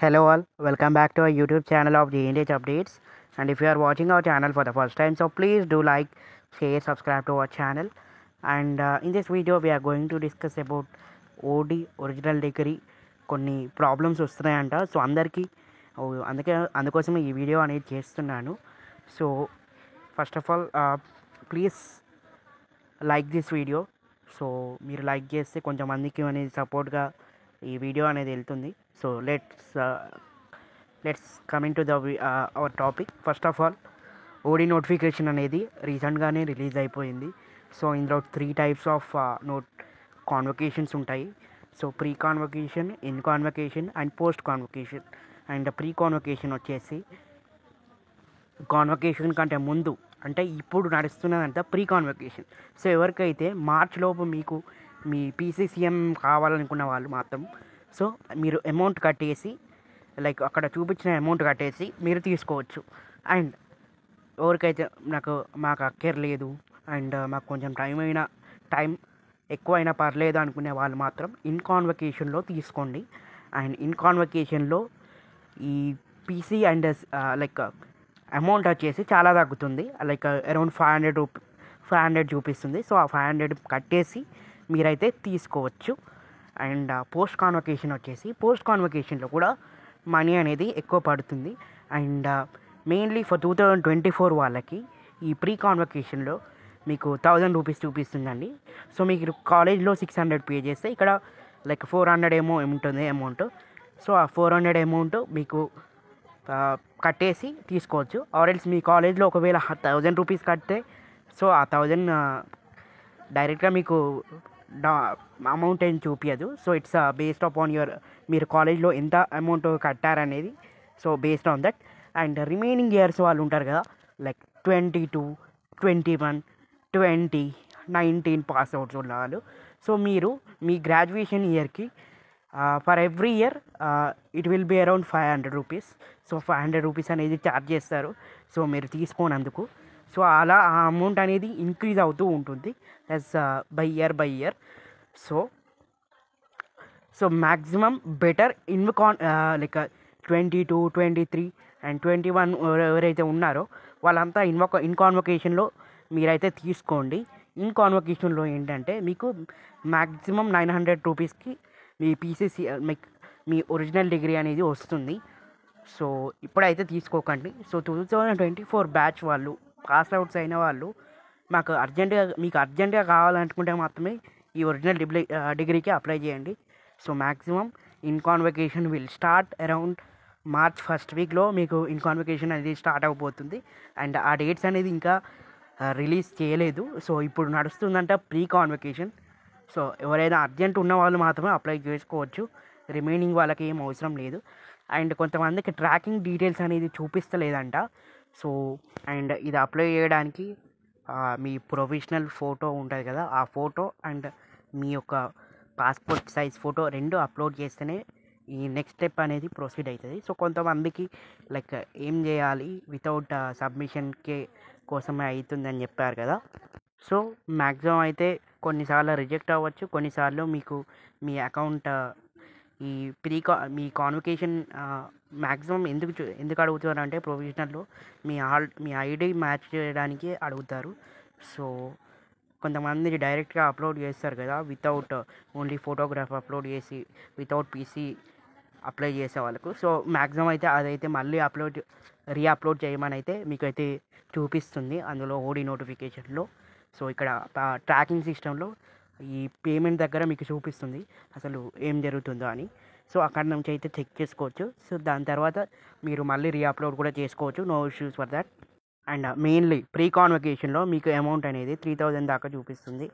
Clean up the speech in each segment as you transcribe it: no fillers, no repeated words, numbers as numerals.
Hello all, welcome back to our YouTube channel of GNH Updates. And if you are watching our channel for the first time, so please do like, share, subscribe to our channel. And in this video, we are going to discuss about OD original degree కొన్ని problems వస్తున్నాయంట. So అందరికీ అందుకోసమే ఈ video అనేది చేస్తున్నాను. So first of all please like this video. So మీరు like చేస్తే కొంచెం మందికి అనేది సపోర్ట్గా ఈ వీడియో అనేది వెళ్తుంది. So let's coming to the our topic. First of all OD notification అనేది రీసెంట్గానే రిలీజ్ అయిపోయింది. సో ఇందులో 3 టైప్స్ ఆఫ్ కాన్వకేషన్స్ ఉంటాయి. So pre convocation, in convocation and post convocation. And pre convocation వచ్చేసి కాన్వకేషన్ కంటే ముందు, అంటే ఇప్పుడు నడుస్తున్నదంతా ప్రీ కాన్వకేషన్. సో ఎవరికైతే మార్చ్ లోపు మీకు మీ పీసీసీఎం కావాలనుకున్న వాళ్ళు మాత్రం సో మీరు అమౌంట్ కట్టేసి, లైక్ అక్కడ చూపించిన అమౌంట్ కట్టేసి మీరు తీసుకోవచ్చు. అండ్ ఎవరికైతే మాకు అక్కర్లేదు అండ్ మాకు కొంచెం టైం ఎక్కువైనా పర్లేదు అనుకునే వాళ్ళు మాత్రం ఇన్ కాన్వకేషన్లో తీసుకోండి. అండ్ ఇన్ కాన్వకేషన్లో ఈ పీసీ అండ్ లైక్ అమౌంట్ వచ్చేసి చాలా తగ్గుతుంది. లైక్ అరౌండ్ 500 చూపిస్తుంది. సో ఆ 500 కట్టేసి మీరైతే తీసుకోవచ్చు. అండ్ పోస్ట్ కాన్వకేషన్ వచ్చేసి పోస్ట్ కాన్వకేషన్లో కూడా మనీ అనేది ఎక్కువ పడుతుంది. అండ్ మెయిన్లీ ఫర్ 2024 వాళ్ళకి ఈ ప్రీ కాన్వకేషన్లో మీకు 1000 రూపీస్ చూపిస్తుందండి. సో మీకు కాలేజ్లో 600 పే చేస్తే ఇక్కడ లైక్ 400 ఏమో ఉంటుంది అమౌంట్. సో ఆ 400 అమౌంట్ మీకు కట్టేసి తీసుకోవచ్చు. ఆర్ఎల్స్ మీ కాలేజ్లో ఒకవేళ 1000 రూపీస్ కడితే సో ఆ 1000 డైరెక్ట్గా మీకు అమౌంట్ ఏం చూపించదు. సో ఇట్స్ బేస్డ్ అపాన్ మీరు కాలేజ్లో ఎంత అమౌంట్ కట్టారనేది. So based on that. And remaining years వాళ్ళు ఉంటారు కదా, లైక్ 22, 21, 20, 19 పాస్ అవుట్స్ ఉన్న వాళ్ళు. సో మీరు మీ గ్రాడ్యుయేషన్ ఇయర్కి for every year it will be around 500 rupees. So 500 rupees అనేది ఛార్జ్ చేస్తారు సో మీరు తీసుకోనందుకు. సో అలా ఆ అమౌంట్ అనేది ఇంక్రీజ్ అవుతూ ఉంటుంది as by year. So maximum better like 22, 23 and 21 ఎవరైతే ఉన్నారో వాళ్ళంతా ఇన్ కాన్వకేషన్లో మీరైతే తీసుకోండి. ఇన్ కాన్వకేషన్లో ఏంటంటే మీకు మ్యాక్సిమం 900 రూపీస్కి మీ పీసీసీ మీ ఒరిజినల్ డిగ్రీ అనేది వస్తుంది. సో ఇప్పుడైతే తీసుకోకండి. సో 2024 బ్యాచ్ వాళ్ళు, పాస్ అవుట్స్ అయిన వాళ్ళు మీకు అర్జెంటుగా కావాలనుకుంటే మాత్రమే ఈ ఒరిజినల్ డిగ్రీకి అప్లై చేయండి. So maximum in convocation will start around March first వీక్లో మీకు ఇన్ కాన్వకేషన్ అనేది స్టార్ట్ అయిపోతుంది. అండ్ ఆ డేట్స్ అనేది ఇంకా రిలీజ్ చేయలేదు. సో ఇప్పుడు నడుస్తుందంట ప్రీ కాన్వకేషన్. సో ఎవరైనా అర్జెంట్ ఉన్న వాళ్ళు మాత్రమే అప్లై చేసుకోవచ్చు, రిమైనింగ్ వాళ్ళకి ఏం అవసరం లేదు. అండ్ కొంతమందికి ట్రాకింగ్ డీటెయిల్స్ అనేది చూపిస్తలేదంట. సో అండ్ ఇది అప్లై చేయడానికి మీ ప్రొవిజనల్ ఫోటో ఉంటుంది కదా, ఆ ఫోటో అండ్ మీ యొక్క పాస్పోర్ట్ సైజ్ ఫోటో 2 అప్లోడ్ చేస్తేనే ఈ నెక్స్ట్ స్టెప్ అనేది ప్రొసీడ్ అవుతుంది. సో కొంతమందికి లైక్ ఏం చేయాలి వితౌట్ సబ్మిషన్ కోసమే అవుతుందని చెప్పారు కదా. సో మ్యాక్సిమం అయితే కొన్నిసార్లు రిజెక్ట్ అవ్వచ్చు, కొన్నిసార్లు మీకు మీ అకౌంట్ ఈ మీ కాన్వకేషన్ మ్యాక్సిమం ఎందుకు అడుగుతారు అంటే ప్రొవిజనల్లో మీ ఐడి మ్యాచ్ చేయడానికి అడుగుతారు. సో కొంతమంది డైరెక్ట్గా అప్లోడ్ చేస్తారు కదా, వితౌట్ ఓన్లీ ఫోటోగ్రాఫ్ అప్లోడ్ చేసి వితౌట్ పీసీ అప్లై చేసే వాళ్ళకు. సో మ్యాక్సిమం అయితే అదైతే మళ్ళీ రీఅప్లోడ్ చేయమని అయితే మీకైతే చూపిస్తుంది అందులో ఓడి నోటిఫికేషన్లో. సో ఇక్కడ ట్రాకింగ్ సిస్టంలో ఈ పేమెంట్ దగ్గర మీకు చూపిస్తుంది అసలు ఏం జరుగుతుందో అని. సో అక్కడ నుంచి అయితే చెక్ చేసుకోవచ్చు. సో దాని తర్వాత మీరు మళ్ళీ రీఅప్లోడ్ కూడా చేసుకోవచ్చు, no issues for that. And mainly pre కాన్వకేషన్లో మీకు అమౌంట్ అనేది 3000 దాకా చూపిస్తుంది.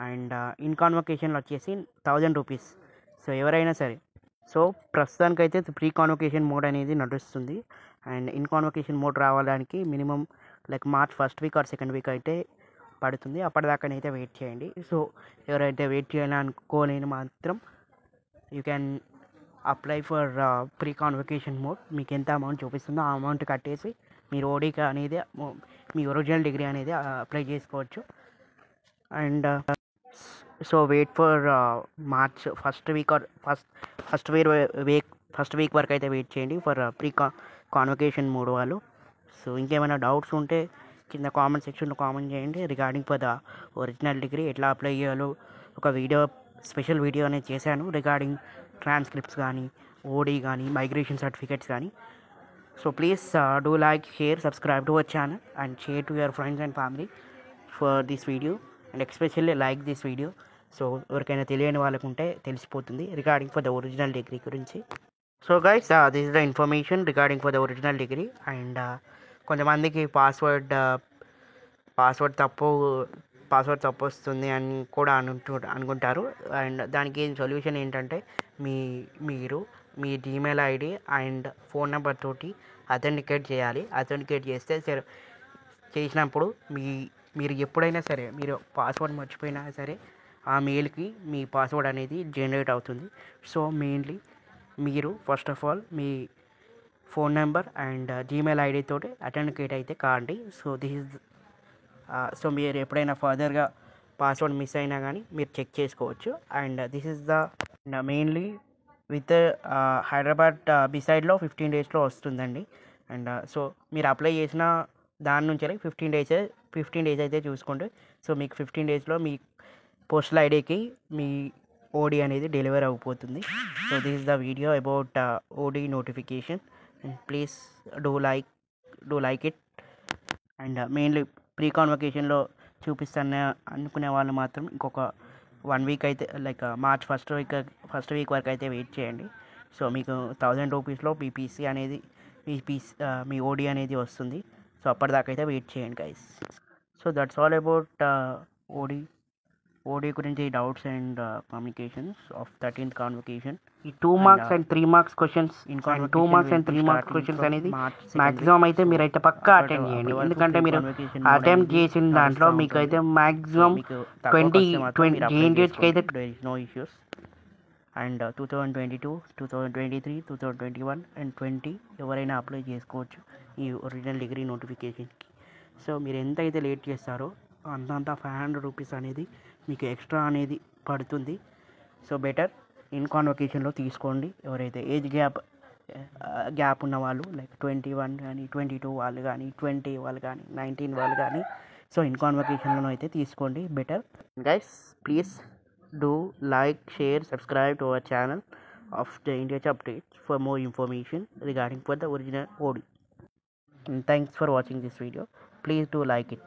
అండ్ ఇన్ కాన్వకేషన్లో వచ్చేసి 1000 రూపీస్. సో ఎవరైనా సరే, సో ప్రస్తుతానికైతే ప్రీ కాన్వకేషన్ మోడ్ అనేది నడుస్తుంది. అండ్ ఇన్ కాన్వకేషన్ మోడ్ రావడానికి minimum like March first week are second week అయితే పడుతుంది. అప్పటిదాకానైతే వెయిట్ చేయండి. సో ఎవరైతే వెయిట్ చేయాలనుకోలేని మాత్రం you can apply for pre convocation mode. మీకు ఎంత అమౌంట్ చూపిస్తుందో ఆ అమౌంట్ కట్టేసి మీరు ఓడీకి అనేది మీ ఒరిజినల్ డిగ్రీ అనేది అప్లై చేసుకోవచ్చు. And so wait for March first week or first first week వరకు అయితే వెయిట్ చేయండి ఫర్ ప్రీ కాన్వకేషన్ మోడ్ వాళ్ళు. సో ఇంకేమైనా డౌట్స్ ఉంటే కింద కామెంట్ సెక్షన్లో కామెంట్ చేయండి. Regarding for the original degree ఎట్లా అప్లై చేయాలో ఒక స్పెషల్ వీడియో అనేది చేశాను. రిగార్డింగ్ ట్రాన్స్క్రిప్ట్స్ కానీ, ఓడి కానీ, మైగ్రేషన్ సర్టిఫికేట్స్ కానీ. So please do like, share, subscribe to our channel and share to your friends and family for this video and especially like this video. So ఎవరికైనా తెలియని వాళ్ళకు ఉంటే తెలిసిపోతుంది regarding for the original degree గురించి. So guys, this is the information regarding for the original degree. And కొంతమందికి password తప్పు వస్తుంది అని కూడా అనుకుంటారు. అండ్ దానికి సొల్యూషన్ ఏంటంటే మీరు మీ Gmail ID and phone number తోటి అథెంటికేట్ చేయాలి. అథెంటికేట్ చేసినప్పుడు మీరు ఎప్పుడైనా సరే మీరు పాస్వర్డ్ మర్చిపోయినా సరే ఆ మెయిల్కి మీ పాస్వర్డ్ అనేది జనరేట్ అవుతుంది. సో మెయిన్లీ మీరు first of all me phone number and Gmail ID తోటి అథెంటికేట్ అయితే కాండి. సో మీరు ఎప్పుడైనా ఫర్దర్గా పాస్వర్డ్ మిస్ అయినా కానీ మీరు చెక్ చేసుకోవచ్చు. And this is the mainly with Hyderabad బిసైడ్లో 15 డేస్లో వస్తుందండి. అండ్ సో మీరు అప్లై చేసిన దాని నుంచి 15 డేస్ అయితే చూసుకోండి. సో మీకు 15 డేస్లో మీ పోస్టల్ ఐడికి మీ ఓడి అనేది డెలివరీ అయిపోతుంది. So this is the video about O D notification and please do like it. And mainly pre కాన్వకేషన్లో చూపిస్తాను అనుకునే వాళ్ళు మాత్రం ఇంకొక 1 వీక్ అయితే లైక్ మార్చ్ ఫస్ట్ వీక్ వరకు అయితే వెయిట్ చేయండి. సో మీకు 1000 రూపీస్లో పీపీసీ అనేది మీ ఓడి అనేది వస్తుంది. సో అప్పటిదాకా అయితే వెయిట్ చేయండి guys. So that's all about O D గురించి doubts and communications of 13th కాన్వకేషన్. ఈ 2 మార్క్స్ అండ్ 3 మార్క్స్ క్వశ్చన్స్ అనేది మ్యాక్సిమం అయితే మీరైతే పక్కా అటెండ్ చేయండి. ఎందుకంటే మీరు అటెంప్ట్ చేసిన దాంట్లో మీకు అయితే మ్యాక్సిమం 20 జేఎన్టీయూకి అయితే నో ఇష్యూస్. అండ్ 2022, 2023, 2021 అండ్ 20 ఎవరైనా అప్లై చేసుకోవచ్చు ఈ ఒరిజినల్ డిగ్రీ నోటిఫికేషన్కి. సో మీరు ఎంత అయితే లేట్ చేస్తారో అంత 500 రూపీస్ అనేది మీకు ఎక్స్ట్రా అనేది పడుతుంది. సో బెటర్ ఇన్ కాన్వకేషన్లో తీసుకోండి. ఎవరైతే ఏజ్ గ్యాప్ ఉన్న వాళ్ళు లైక్ 21 కానీ, 22 వాళ్ళు కానీ, 20 వాళ్ళు కానీ, 19 వాళ్ళు కానీ, సో ఇన్ కాన్వకేషన్లో అయితే తీసుకోండి better. Guys please do like, share, subscribe to our channel of the India updates for more information regarding for the original OD. Thanks for watching this video. Please do like it.